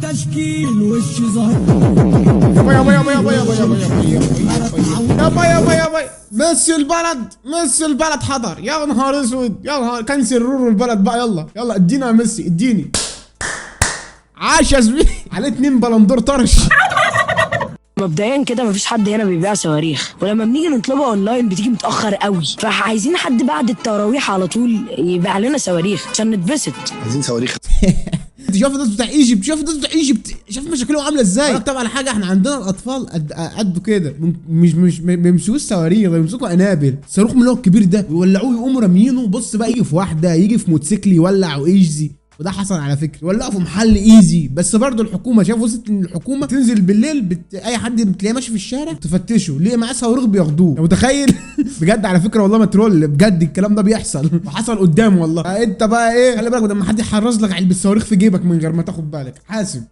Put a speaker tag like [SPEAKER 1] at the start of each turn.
[SPEAKER 1] تشكيل وش ظهر
[SPEAKER 2] يابا ميسي البلد حضر. يا نهار اسود، يا نهار كنسل رورو البلد بقى. يلا ادينا يا ميسي اديني. عاش يا زميلي عليه 2 بلندور طرش.
[SPEAKER 3] مبدئيا كده مفيش حد هنا بيبيع صواريخ، ولما بنيجي نطلبها اونلاين بتيجي متاخر قوي، فعايزين حد بعد التراويح على طول يبيع لنا صواريخ عشان نتبسط.
[SPEAKER 4] عايزين صواريخ.
[SPEAKER 2] انت شايف الناس بتاع ايجيبت، شايف مشاكلهم عامله ازاي. اكتب على حاجه، احنا عندنا الاطفال قد كده مش بيمسكوش صواريخ، بيمسكوا قنابل. صاروخ من اللي هو الكبير ده يولعوه يقوموا راميينه. بص بقى، يجي في واحده، يجي في موتوسيكل يولع وايجزي. وده حصل على فكره، يولعوا في محل ايزي. بس برضه الحكومه شايف وصلت ان الحكومه تنزل بالليل اي حد بتلاقيه ماشي في الشارع تفتشه ليه معاه صواريخ بياخدوه. انت متخيل؟ بجد على فكره والله ما ترول، بجد الكلام ده بيحصل وحصل قدامه والله. انت بقى ايه، خلي بالك لما حد يحرز لك علبه صواريخ في جيبك من غير ما تاخد بالك، حاسب.